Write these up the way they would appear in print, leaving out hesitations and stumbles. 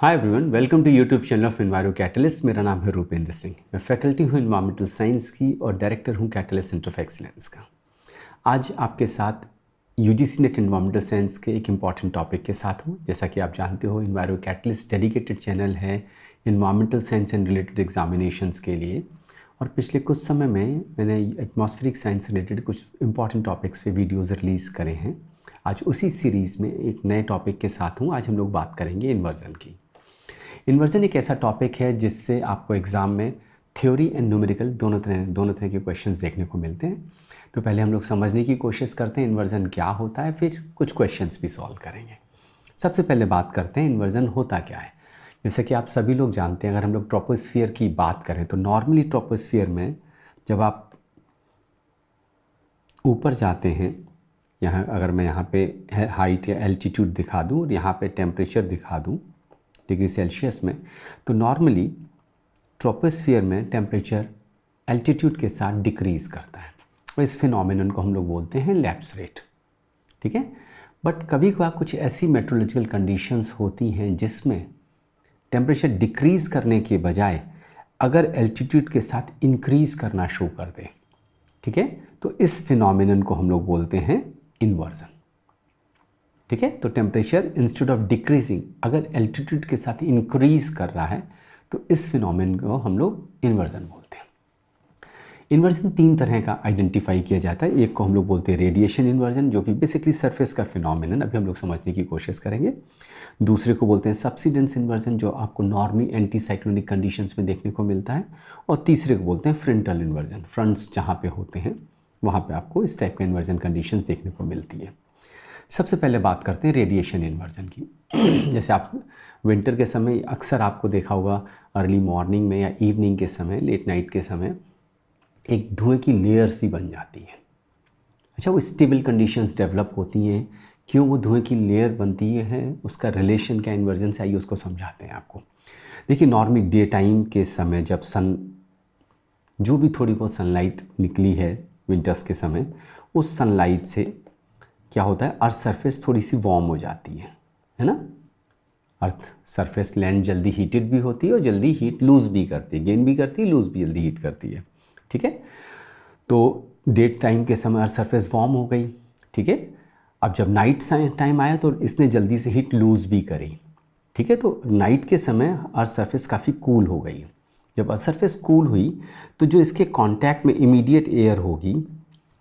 Hi everyone, welcome to YouTube channel of Enviro Catalyst. मेरा नाम है रूपेंद्र सिंह। मैं फैकल्टी हूँ एनवायरमेंटल साइंस की और डायरेक्टर हूँ कैटलिस्ट सेंटर ऑफ एक्सीलेंस का। आज आपके साथ यूजीसी नेट एनवायरमेंटल साइंस के एक इम्पॉर्टेंट टॉपिक के साथ हूँ। जैसा कि आप जानते हो, एनवायरो कैटलिस्ट डेडिकेटेड चैनल है environmental science and related examinations के लिए। और पिछले कुछ समय में मैंने एटमॉस्फेरिक साइंस रिलेटेड कुछ इंपॉर्टेंट टॉपिक्स पे वीडियोज़ रिलीज़ करे हैं। आज उसी सीरीज़ में एक नए टॉपिक के साथ हूँ। आज हम लोग बात करेंगे इन्वर्जन की। इन्वर्जन एक ऐसा टॉपिक है जिससे आपको एग्ज़ाम में थ्योरी एंड न्यूमेरिकल दोनों तरह के क्वेश्चंस देखने को मिलते हैं। तो पहले हम लोग समझने की कोशिश करते हैं इन्वर्जन क्या होता है, फिर कुछ क्वेश्चंस भी सॉल्व करेंगे। सबसे पहले बात करते हैं इन्वर्जन होता क्या है। जैसे कि आप सभी लोग जानते हैं, अगर हम लोग ट्रोपोस्फियर की बात करें तो नॉर्मली ट्रोपोस्फियर में जब आप ऊपर जाते हैं, यहाँ अगर मैं यहाँ पे हाइट या एल्टीट्यूड दिखा दूँ और यहाँ पे टेम्परेचर दिखा दूँ डिग्री सेल्सियस में, तो नॉर्मली ट्रोपोस्फियर में टेम्परेचर एल्टीट्यूड के साथ डिक्रीज़ करता है और इस फिनोमेनन को हम लोग बोलते हैं लैप्स रेट। ठीक है, बट कभी कभार कुछ ऐसी मेट्रोलॉजिकल कंडीशंस होती हैं जिसमें टेम्परेचर डिक्रीज़ करने के बजाय अगर एल्टीट्यूड के साथ इंक्रीज़ करना शुरू कर दे, ठीक है, तो इस फिनोमेनन को हम लोग बोलते हैं इन्वर्जन। ठीक है, तो टेम्परेचर इंस्टेड ऑफ डिक्रीजिंग अगर एल्टीट्यूड के साथ इंक्रीज कर रहा है तो इस फिनोमेनन को हम लोग इन्वर्जन बोलते हैं। इन्वर्जन तीन तरह का आइडेंटिफाई किया जाता है। एक को हम लोग बोलते हैं रेडिएशन इन्वर्जन, जो कि बेसिकली सरफेस का फिनोमेनन अभी हम लोग समझने की कोशिश करेंगे। दूसरे को बोलते हैं सबसिडेंस इन्वर्जन, जो आपको नॉर्मली एंटी साइक्लोनिक कंडीशंस में देखने को मिलता है। और तीसरे को बोलते हैं फ्रंटल इन्वर्जन, फ्रंट्स जहाँ पे होते हैं वहाँ पे आपको इस टाइप का इन्वर्जन कंडीशंस देखने को मिलती है। सबसे पहले बात करते हैं रेडिएशन इन्वर्जन की। जैसे आप विंटर के समय अक्सर आपको देखा होगा, अर्ली मॉर्निंग में या इवनिंग के समय, लेट नाइट के समय एक धुएं की लेयर सी बन जाती है। अच्छा, वो स्टेबल कंडीशंस डेवलप होती हैं। क्यों वो धुएं की लेयर बनती है, उसका रिलेशन क्या इन्वर्जन से, आइए उसको समझाते हैं आपको। देखिए, नॉर्मली डे टाइम के समय जब जो भी थोड़ी बहुत सनलाइट निकली है विंटर्स के समय, उस सनलाइट से क्या होता है, अर्थ सरफेस थोड़ी सी वार्म हो जाती है ना। अर्थ सरफेस लैंड जल्दी हीटेड भी होती है और जल्दी हीट लूज़ भी करती है, गेन भी करती है, लूज़ भी जल्दी हीट करती है। ठीक है, तो डे टाइम के समय अर्थ सरफेस वार्म हो गई। ठीक है, अब जब नाइट टाइम आया तो इसने जल्दी से हीट लूज़ भी करी। ठीक है, तो नाइट के समय अर्थ सरफेस काफ़ी कूल हो गई। जब अर्थ सरफेस कूल हुई तो जो इसके कांटेक्ट में इमीडिएट एयर होगी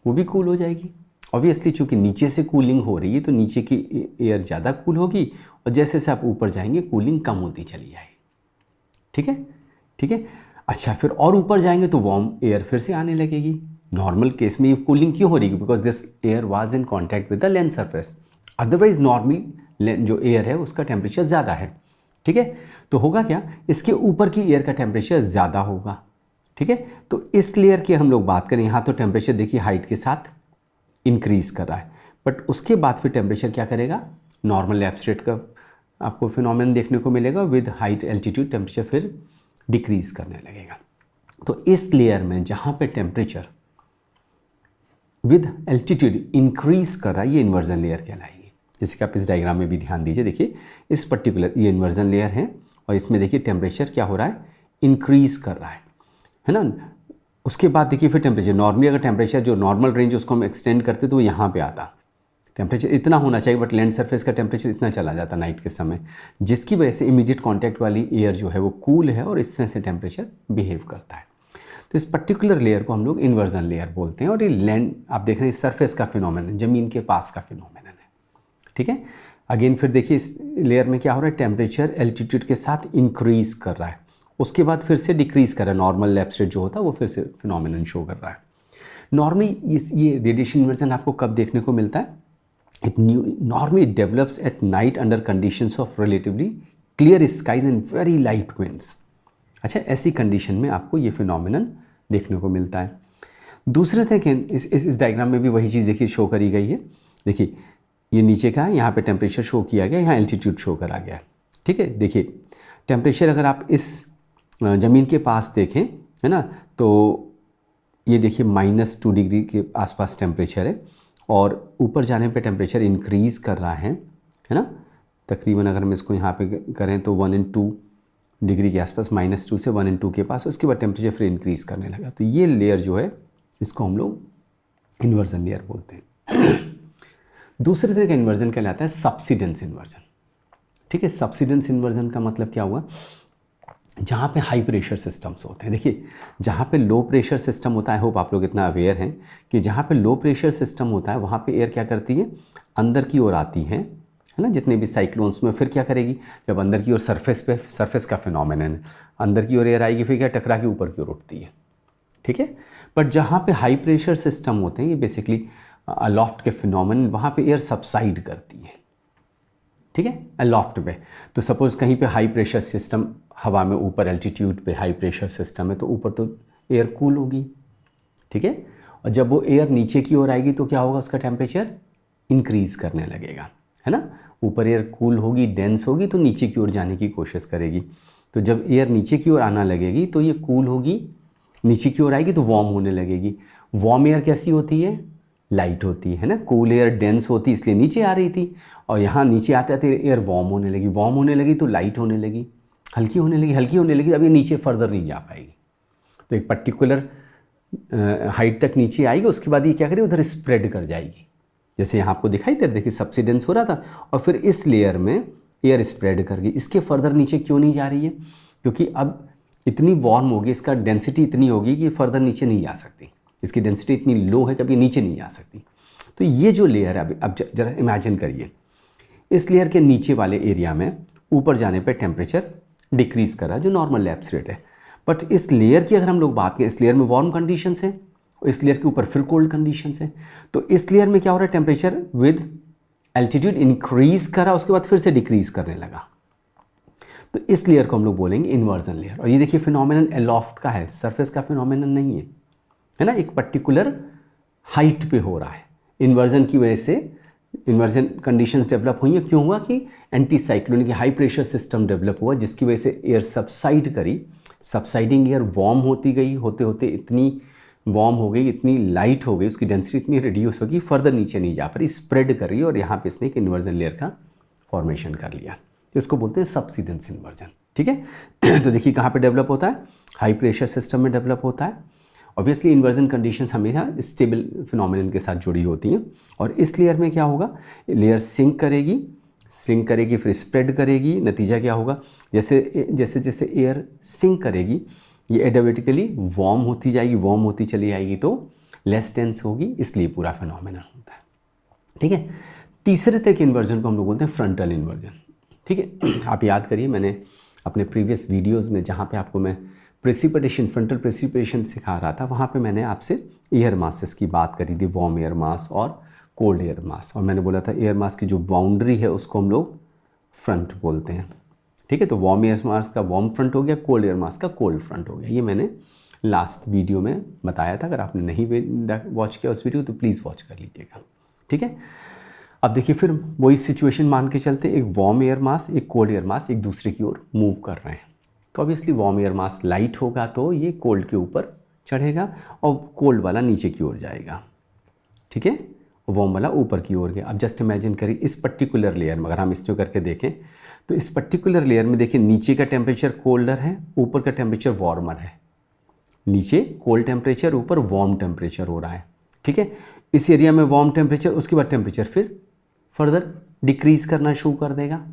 वो भी कूल हो जाएगी। ऑब्वियसली चूँकि नीचे से कूलिंग हो रही है तो नीचे की एयर ज़्यादा कूल होगी और जैसे जैसे आप ऊपर जाएंगे कूलिंग कम होती चली जाएगी। ठीक है, ठीक है। अच्छा, फिर और ऊपर जाएंगे तो वार्म एयर फिर से आने लगेगी। नॉर्मल केस में ये कूलिंग क्यों हो रही है, because this air was in contact with the land surface. Otherwise normally जो एयर है उसका टेम्परेचर ज़्यादा है। ठीक है, तो होगा क्या, इसके ऊपर की एयर का टेम्परेचर ज़्यादा होगा। ठीक है, तो इस लेयर की हम लोग बात करें, यहाँ तो टेम्परेचर देखिए हाइट के साथ इंक्रीज कर रहा है, बट उसके बाद फिर टेम्परेचर क्या करेगा, नॉर्मल एब्सट्रेट का आपको फिनोमेनन देखने को मिलेगा। विद हाइट एल्टीट्यूड टेम्परेचर फिर डिक्रीज करने लगेगा। तो इस लेयर में जहाँ पे टेम्परेचर विद एल्टीट्यूड इंक्रीज कर रहा है, ये इन्वर्जन लेयर कहलाएगी। जैसे कि आप इस डायग्राम में भी ध्यान दीजिए, देखिए इस पर्टिकुलर ये इन्वर्जन लेयर है और इसमें देखिए टेम्परेचर क्या हो रहा है, इंक्रीज कर रहा है ना। उसके बाद देखिए फिर टेम्परेचर, नॉर्मली अगर टेम्परेचर जो नॉर्मल रेंज उसको हम एक्सटेंड करते तो वो यहाँ पे आता, टेम्परेचर इतना होना चाहिए, बट लैंड सरफेस का टेम्परेचर इतना चला जाता नाइट के समय, जिसकी वजह से इमीडिएट कांटेक्ट वाली एयर जो है वो कूल है और इस तरह से टेम्परेचर बिहेव करता है। तो इस पर्टिकुलर लेयर को हम लोग इन्वर्जन लेयर बोलते हैं। और ये लैंड आप देख रहे हैं सरफेस का फिनोमेनन, ज़मीन के पास का फिनोमेनन है। ठीक है, अगेन फिर देखिए इस लेयर में क्या हो रहा है, टेम्परेचर एल्टीट्यूड के साथ इंक्रीज कर रहा है, उसके बाद फिर से डिक्रीज कर रहा है, नॉर्मल लैप्स रेट जो होता है वो फिर से फिनोमेनन शो कर रहा है। नॉर्मली ये रेडिएशन इन्वर्जन आपको कब देखने को मिलता है, it normally develops at night under conditions of relatively clear skies and very light winds. अच्छा, ऐसी कंडीशन में आपको ये फिनोमेनन देखने को मिलता है। दूसरे थे कि इस डायग्राम में भी वही चीज़ देखिए शो करी गई है। देखिए ये नीचे का है, यहाँ पे टेम्परेचर शो किया गया, यहाँ एल्टीट्यूड शो करा गया है। ठीक है, देखिए टेम्परेचर अगर आप इस ज़मीन के पास देखें, है ना, तो ये देखिए -2 डिग्री के आसपास टेम्परेचर है और ऊपर जाने पे टेम्परेचर इंक्रीज़ कर रहा है ना। तकरीबन अगर हम इसको यहाँ पे करें तो 1 इन 2 डिग्री के आसपास, -2 से 1 इन 2 के पास, उसके बाद टेम्परेचर फिर इंक्रीज़ करने लगा। तो ये लेयर जो है इसको हम लोग इन्वर्जन लेयर बोलते हैं। दूसरे तरह का इन्वर्जन कहलाता है सबसिडेंस इन्वर्जन। ठीक है, सबसिडेंस इन्वर्जन का मतलब क्या हुआ, जहाँ पे हाई प्रेशर सिस्टम्स होते हैं। देखिए, जहाँ पे लो प्रेशर सिस्टम होता है, होप आप लोग इतना अवेयर हैं कि जहाँ पे लो प्रेशर सिस्टम होता है वहाँ पे एयर क्या करती है, अंदर की ओर आती है ना, जितने भी साइक्लोन्स में फिर क्या करेगी, जब अंदर की ओर सरफेस का फिनोमेनन है, अंदर की ओर एयर आएगी, फिर क्या टकरा के ऊपर की ओर उठती है। ठीक है, बट जहाँ पे हाई प्रेशर सिस्टम होते हैं, ये बेसिकली अलॉफ्ट के फिनोमेनन, वहाँ पे एयर सबसाइड करती है। ठीक है, अलॉफ्ट पे तो सपोज़ कहीं पे हाई प्रेशर सिस्टम हवा में ऊपर एल्टीट्यूड पे हाई प्रेशर सिस्टम है, तो ऊपर तो एयर कूल होगी। ठीक है, और जब वो एयर नीचे की ओर आएगी तो क्या होगा, उसका टेम्परेचर इंक्रीज़ करने लगेगा, है ना। ऊपर एयर कूल होगी, डेंस होगी, तो नीचे की ओर जाने की कोशिश करेगी। तो जब एयर नीचे की ओर आना लगेगी तो ये कूल होगी, नीचे की ओर आएगी तो वार्म होने लगेगी। वार्म एयर कैसी होती है, लाइट होती है ना। कूल एयर डेंस होती इसलिए नीचे आ रही थी, और यहाँ नीचे आते आते एयर वार्म होने लगी। वार्म होने लगी तो लाइट होने लगी, हल्की होने लगी, हल्की होने लगी, अब ये नीचे फर्दर नहीं जा पाएगी। तो एक पर्टिकुलर हाइट तक नीचे आएगी, उसके बाद ये क्या करेगी, उधर स्प्रेड कर जाएगी। जैसे यहाँ आपको दिखाई दे रहा, देखिए सबसिडेंस हो रहा था, और फिर इस लेयर में एयर स्प्रेड कर गई। इसके फर्दर नीचे क्यों नहीं जा रही है, क्योंकि अब इतनी वार्म होगी, इसका डेंसिटी इतनी होगी कि फर्दर नीचे नहीं जा सकती। इसकी डेंसिटी इतनी लो है कि अभी नीचे नहीं आ सकती। तो ये जो लेयर है, अब जरा इमेजिन करिए, इस लेयर के नीचे वाले एरिया में ऊपर जाने पे टेम्परेचर डिक्रीज़ कर रहा है, जो नॉर्मल लैप्स रेट है। बट इस लेयर की अगर हम लोग बात करें, इस लेयर में वार्म कंडीशंस है, और इस लेयर के ऊपर फिर कोल्ड कंडीशंस है। तो इस लेयर में क्या हो रहा है, टेम्परेचर विद एल्टीट्यूड इंक्रीज़ कर रहा, उसके बाद फिर से डिक्रीज़ करने लगा। तो इस लेयर को हम लोग बोलेंगे इन्वर्जन लेयर। और ये देखिए फिनोमेनन एलॉफ्ट का है, सरफेस का फिनोमेनन नहीं है ना, एक पर्टिकुलर हाइट पे हो रहा है। इन्वर्जन की वजह से इन्वर्जन कंडीशंस डेवलप हुई है। क्यों हुआ कि anti cyclonic high pressure system develop हुआ, जिसकी वजह से एयर सबसाइड करी। सबसाइडिंग एयर वार्म होती गई, होते होते इतनी वार्म हो गई, इतनी लाइट हो गई, उसकी डेंसिटी इतनी रिड्यूस होगी, फर्दर नीचे नहीं जा पा रही, स्प्रेड कर रही है, और यहाँ पे इसने एक इन्वर्जन लेयर का फॉर्मेशन कर लिया। तो इसको बोलते हैं सबसिडेंस इन्वर्जन। ठीक है, तो देखिए कहाँ पे डेवलप होता है, हाई प्रेशर सिस्टम में डेवलप होता है। ऑब्वियसली इन्वर्जन कंडीशंस हमेशा स्टेबल फिनोमेनन के साथ जुड़ी होती हैं। और इस लेयर में क्या होगा, लेयर सिंक करेगी, फिर स्प्रेड करेगी। नतीजा क्या होगा, जैसे जैसे जैसे एयर सिंक करेगी, ये ऑटोमेटिकली वार्म होती जाएगी, वार्म होती चली जाएगी, तो लेस डेंस होगी, इसलिए पूरा फिनोमेनन होता है। ठीक है, तीसरे तरह के इन्वर्जन को हम लोग बोलते हैं फ्रंटल इन्वर्जन। ठीक है, आप याद करिए, मैंने अपने प्रीवियस वीडियोज़ में जहाँ पे आपको मैं प्रेसिपिटेशन, फ्रंटल प्रेसिपिटेशन सिखा रहा था, वहाँ पे मैंने आपसे एयर मासेस की बात करी थी, वार्म एयर मास और कोल्ड एयर मास। और मैंने बोला था एयर मास की जो बाउंड्री है उसको हम लोग फ्रंट बोलते हैं। ठीक है, तो वार्म एयर मास का वार्म फ्रंट हो गया, कोल्ड एयर मास का कोल्ड फ्रंट हो गया। ये मैंने लास्ट वीडियो में बताया था। अगर आपने नहीं वॉच किया उस वीडियो तो प्लीज़ वॉच कर लीजिएगा। ठीक है, अब देखिए फिर वही सिचुएशन मान के चलते, एक वार्म एयर मास, एक कोल्ड एयर मास एक दूसरे की ओर मूव कर रहे हैं। तो obviously warm air mass light होगा तो ये कोल्ड के ऊपर चढ़ेगा, और कोल्ड वाला नीचे की ओर जाएगा। ठीक है, वार्म वाला ऊपर की ओर गया। अब जस्ट इमेजिन करिए, इस पर्टिकुलर लेयर में अगर हम इसको करके देखें, तो इस पर्टिकुलर लेयर में देखिए नीचे का टेम्परेचर कोल्डर है, ऊपर का टेम्परेचर वार्मर है। नीचे कोल्ड टेम्परेचर, ऊपर वार्म टेम्परेचर हो रहा है। ठीक है, इस एरिया में वार्म टेम्परेचर, उसके बाद टेम्परेचर फिर फर्दर डिक्रीज़ करना शुरू कर देगा।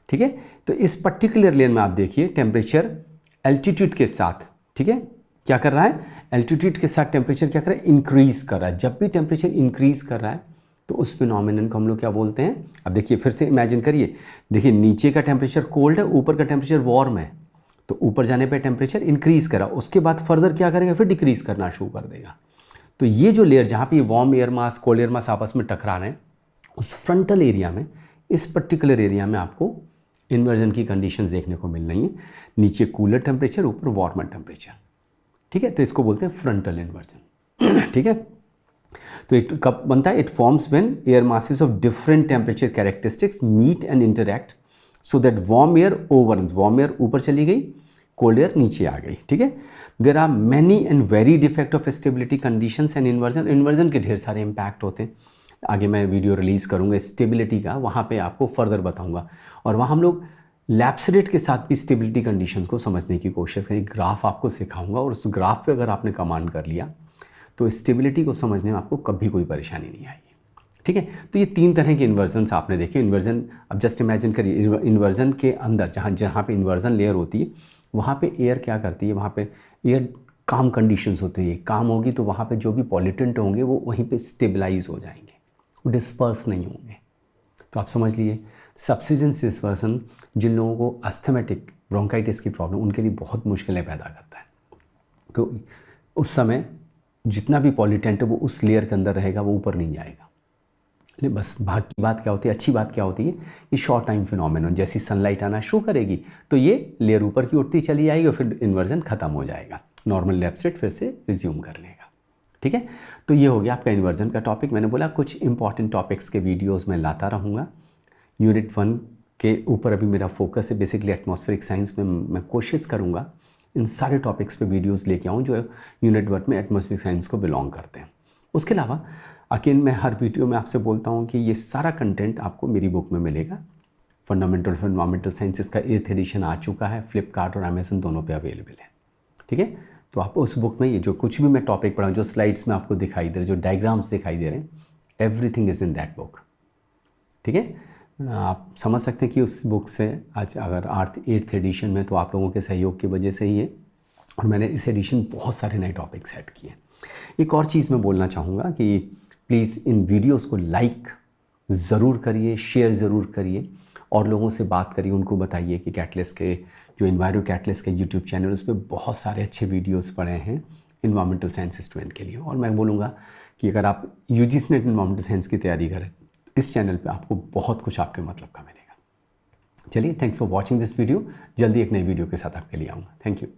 ठीक है, तो इस पर्टिकुलर लेयर में आप देखिए टेम्परेचर एल्टीट्यूड के साथ, ठीक है, क्या कर रहा है, एल्टीट्यूड के साथ टेम्परेचर क्या कर रहा है, इंक्रीज़ कर रहा है। जब भी टेम्परेचर इंक्रीज़ कर रहा है तो उस फिनोमेनन को हम लोग क्या बोलते हैं। अब देखिए फिर से इमेजिन करिए, देखिए नीचे का टेम्परेचर कोल्ड है, ऊपर का टेम्परेचर वार्म है, तो ऊपर जाने पे टेम्परेचर इंक्रीज़ करा, उसके बाद फर्दर क्या करेगा, फिर डिक्रीज़ करना शुरू कर देगा। तो ये जो लेयर जहाँ पे warm air mass, cold air mass आपस में टकरा रहे हैं, उस फ्रंटल एरिया में, इस पर्टिकुलर एरिया में आपको इन्वर्जन की कंडीशंस देखने को मिल रही हैं। नीचे कूलर टेम्परेचर, ऊपर वार्मर टेम्परेचर। ठीक है, तो इसको बोलते हैं फ्रंटल इन्वर्जन। ठीक है, तो इट कब बनता है, it forms when air masses of different temperature characteristics meet and interact so that warm air overruns, warm air ऊपर चली गई, कोल्ड एयर नीचे आ गई। ठीक है, there are many and very defect of stability conditions and inversion. Inversion के ढेर सारे इम्पैक्ट होते हैं। आगे मैं वीडियो रिलीज़ करूँगा स्टेबिलिटी का, वहाँ पे आपको फर्दर बताऊँगा। और वहाँ हम लोग लैप्स रेट के साथ भी स्टेबिलिटी कंडीशंस को समझने की कोशिश करें। ग्राफ आपको सिखाऊंगा और उस ग्राफ पे अगर आपने कमांड कर लिया तो स्टेबिलिटी को समझने में आपको कभी कोई परेशानी नहीं आएगी। ठीक है, तो ये 3 तरह के इन्वर्जन्स आपने देखे। इन्वर्जन, अब जस्ट इमेजिन करिए इन्वर्जन के अंदर जहाँ पे इन्वर्जन लेयर होती है वहाँ पे एयर क्या करती है, वहाँ पे एयर काम कंडीशंस होती है, काम होगी तो वहाँ पे जो भी पॉल्यूटेंट होंगे वो वहीं पे स्टेबलाइज हो जाएंगे, वो डिस्पर्स नहीं होंगे। तो आप समझ लिए सब्सिडेंस डिस्पर्सन जिन लोगों को अस्थमेटिक ब्रोंकाइटिस की प्रॉब्लम, उनके लिए बहुत मुश्किलें पैदा करता है। तो उस समय जितना भी पॉल्यूटेंट है वो उस लेयर के अंदर रहेगा, वो ऊपर नहीं जाएगा। लेकिन बस भाग की बात क्या होती है, अच्छी बात क्या होती है, ये शॉर्ट टाइम फिनोमेनन, जैसी सनलाइट आना शुरू करेगी तो ये लेयर ऊपर की उठती चली जाएगी और फिर इन्वर्जन खत्म हो जाएगा, नॉर्मल लैप्स रेट फिर से रिज्यूम कर लेगा। ठीक है, तो ये हो गया आपका इन्वर्जन का टॉपिक। मैंने बोला कुछ इंपॉर्टेंट टॉपिक्स के वीडियोस में लाता रहूँगा। यूनिट 1 के ऊपर अभी मेरा फोकस है बेसिकली एटमॉस्फेरिक साइंस में। मैं कोशिश करूँगा इन सारे टॉपिक्स पे वीडियोस लेके आऊँ जो यूनिट 1 में एटमॉस्फेरिक साइंस को बिलोंग करते हैं। उसके अलावा अगेन मैं हर वीडियो में आपसे बोलता हूँ कि ये सारा कंटेंट आपको मेरी बुक में मिलेगा। फंडामेंटल ऑफ एनवायरमेंटल साइंसेस का 8th एडिशन आ चुका है, फ्लिपकार्ट और अमेजन दोनों पे अवेलेबल है। ठीक है, तो आप उस बुक में ये जो कुछ भी मैं टॉपिक पढ़ा, जो स्लाइड्स में आपको दिखाई दे रहे, जो डायग्राम्स दिखाई दे रहे हैं, everything is in that book. ठीक है, आप समझ सकते हैं कि उस बुक से आज अगर 8th एडिशन में तो आप लोगों के सहयोग की वजह से ही है, और मैंने इस एडिशन बहुत सारे नए टॉपिक्स ऐड किए। एक और चीज़ मैं बोलना चाहूँगा कि प्लीज़ इन वीडियोस को लाइक ज़रूर करिए, शेयर ज़रूर करिए और लोगों से बात करिए, उनको बताइए कि कैटलिस्ट के जो इन्वायरो कैटलिस्ट के यूट्यूब चैनल, उस पर बहुत सारे अच्छे वीडियोस पड़े हैं इन्वायरमेंटल साइंस स्टूडेंट के लिए। और मैं बोलूँगा कि अगर आप UGC नेट इन्वायरमेंटल साइंस की तैयारी करें, इस चैनल पे आपको बहुत कुछ आपके मतलब का मिलेगा। चलिए, thanks for watching this video. जल्दी एक नई वीडियो के साथ आपके लिए आऊँगा। Thank you.